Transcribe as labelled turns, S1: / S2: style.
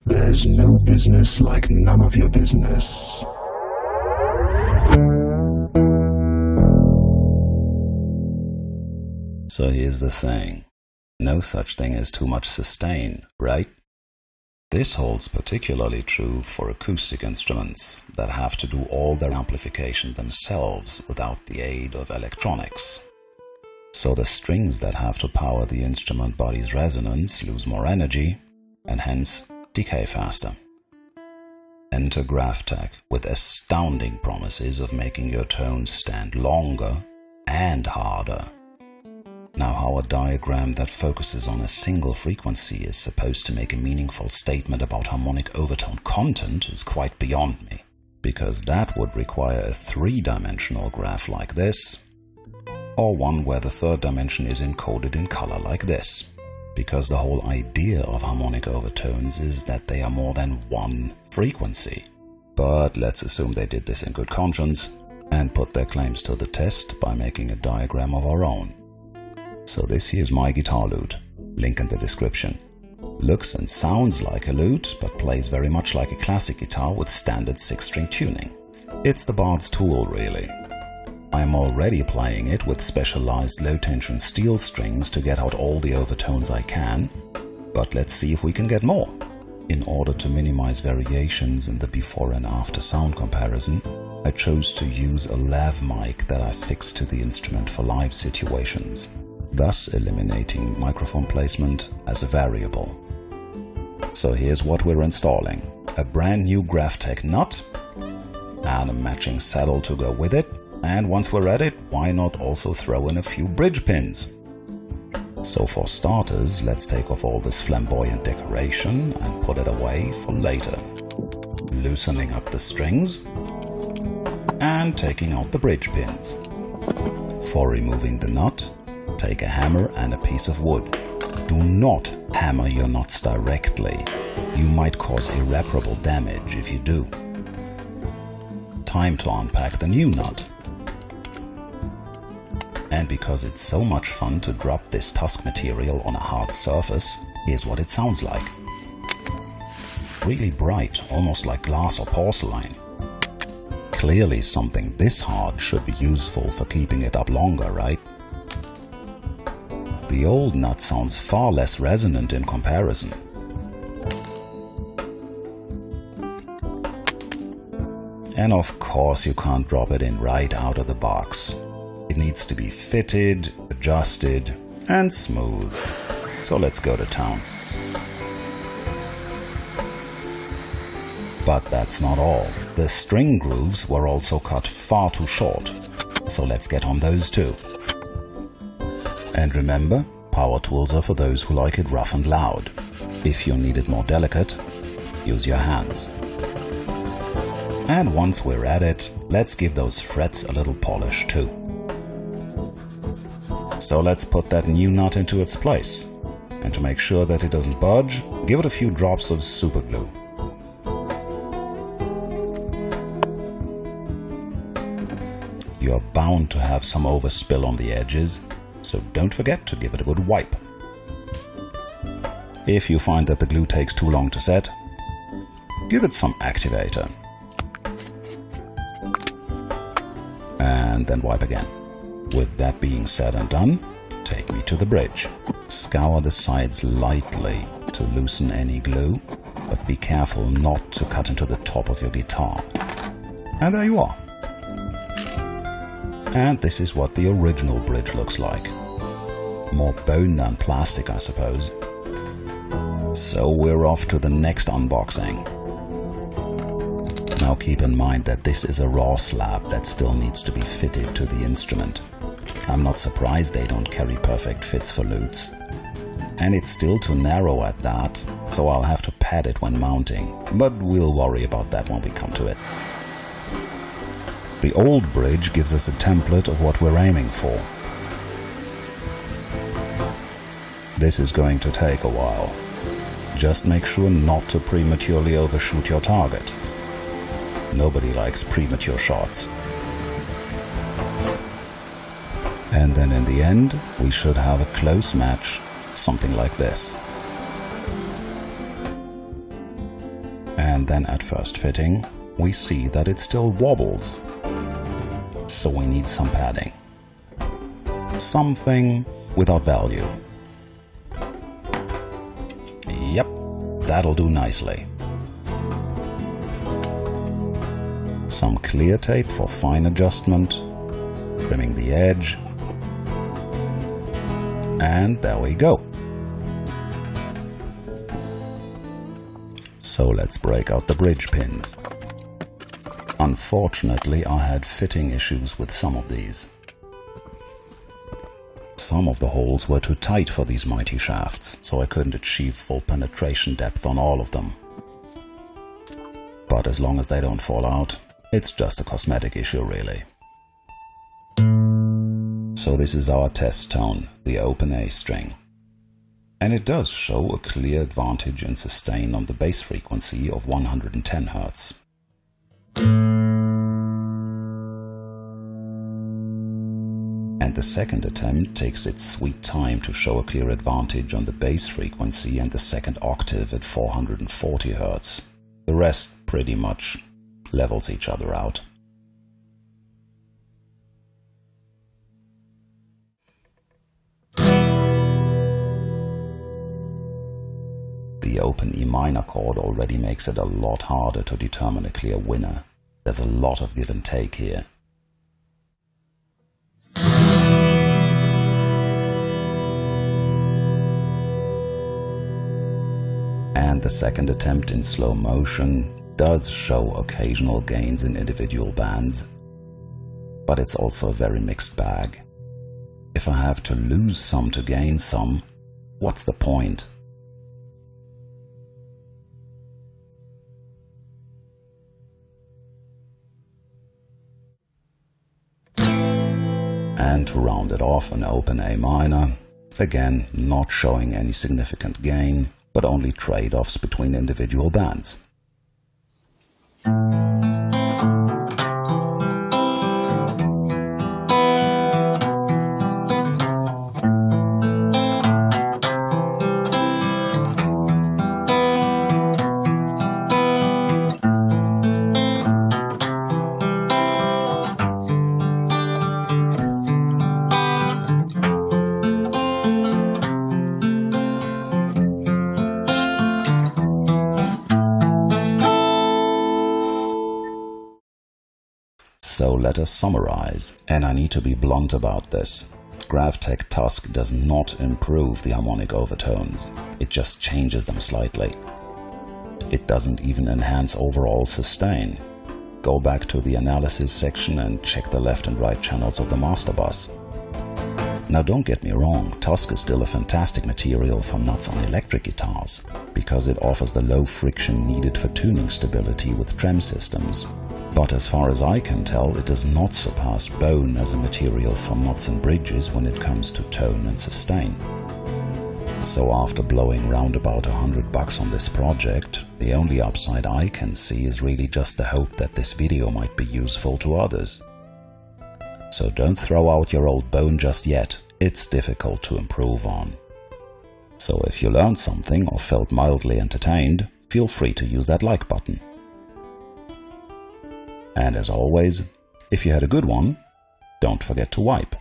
S1: There's no business like none of your business.
S2: So here's the thing. No such thing as too much sustain, right? This holds particularly true for acoustic instruments that have to do all their amplification themselves without the aid of electronics. So the strings that have to power the instrument body's resonance lose more energy and hence decay faster. Enter Graphtec with astounding promises of making your tones stand longer and harder. Now, how a diagram that focuses on a single frequency is supposed to make a meaningful statement about harmonic overtone content is quite beyond me, because that would require a three-dimensional graph like this, or one where the third dimension is encoded in color like this, because the whole idea of harmonic overtones is that they are more than one frequency. But let's assume they did this in good conscience and put their claims to the test by making a diagram of our own. So this here's my guitar lute, link in the description. Looks and sounds like a lute, but plays very much like a classic guitar with standard 6-string tuning. It's the bard's tool, really. I'm already playing it with specialized low-tension steel strings to get out all the overtones I can, but let's see if we can get more. In order to minimize variations in the before and after sound comparison, I chose to use a lav mic that I fixed to the instrument for live situations, thus eliminating microphone placement as a variable. So here's what we're installing: a brand new Graphtec nut and a matching saddle to go with it, and once we're at it, why not also throw in a few bridge pins? So for starters, let's take off all this flamboyant decoration and put it away for later. Loosening up the strings and taking out the bridge pins. For removing the nut, take a hammer and a piece of wood. Do not hammer your nuts directly. You might cause irreparable damage if you do. Time to unpack the new nut. And because it's so much fun to drop this TUSQ material on a hard surface, here's what it sounds like. Really bright, almost like glass or porcelain. Clearly something this hard should be useful for keeping it up longer, right? The old nut sounds far less resonant in comparison. And of course you can't drop it in right out of the box. It needs to be fitted, adjusted, and smooth. So let's go to town. But that's not all. The string grooves were also cut far too short. So let's get on those too. And remember, power tools are for those who like it rough and loud. If you need it more delicate, use your hands. And once we're at it, let's give those frets a little polish too. So let's put that new nut into its place. And to make sure that it doesn't budge, give it a few drops of super glue. You're bound to have some overspill on the edges, so don't forget to give it a good wipe. If you find that the glue takes too long to set, give it some activator. And then wipe again. With that being said and done, take me to the bridge. Scour the sides lightly to loosen any glue, but be careful not to cut into the top of your guitar. And there you are. And this is what the original bridge looks like. More bone than plastic, I suppose. So we're off to the next unboxing. Now keep in mind that this is a raw slab that still needs to be fitted to the instrument. I'm not surprised they don't carry perfect fits for lutes. And it's still too narrow at that, so I'll have to pad it when mounting, but we'll worry about that when we come to it. The old bridge gives us a template of what we're aiming for. This is going to take a while. Just make sure not to prematurely overshoot your target. Nobody likes premature shots. And then in the end, we should have a close match, something like this. And then at first fitting, we see that it still wobbles. So we need some padding. Something without value. Yep, that'll do nicely. Some clear tape for fine adjustment, trimming the edge, and there we go. So let's break out the bridge pins. Unfortunately, I had fitting issues with some of these. Some of the holes were too tight for these mighty shafts, so I couldn't achieve full penetration depth on all of them. But as long as they don't fall out, it's just a cosmetic issue really. So this is our test tone, the open A string. And it does show a clear advantage in sustain on the bass frequency of 110 Hz. And the second attempt takes its sweet time to show a clear advantage on the bass frequency and the second octave at 440 Hz. The rest pretty much levels each other out. The open E minor chord already makes it a lot harder to determine a clear winner. There's a lot of give and take here. And the second attempt in slow motion does show occasional gains in individual bands, but it's also a very mixed bag. If I have to lose some to gain some, what's the point? And to round it off, an open A minor, again not showing any significant gain, but only trade-offs between individual bands. So let us summarize, and I need to be blunt about this. Graphtec TUSQ does not improve the harmonic overtones, it just changes them slightly. It doesn't even enhance overall sustain. Go back to the analysis section and check the left and right channels of the master bus. Now don't get me wrong, TUSQ is still a fantastic material for nuts on electric guitars, because it offers the low friction needed for tuning stability with trem systems. But as far as I can tell, it does not surpass bone as a material for nuts and bridges when it comes to tone and sustain. So after blowing round about $100 on this project, the only upside I can see is really just the hope that this video might be useful to others. So don't throw out your old bone just yet, it's difficult to improve on. So if you learned something or felt mildly entertained, feel free to use that like button. And as always, if you had a good one, don't forget to wipe.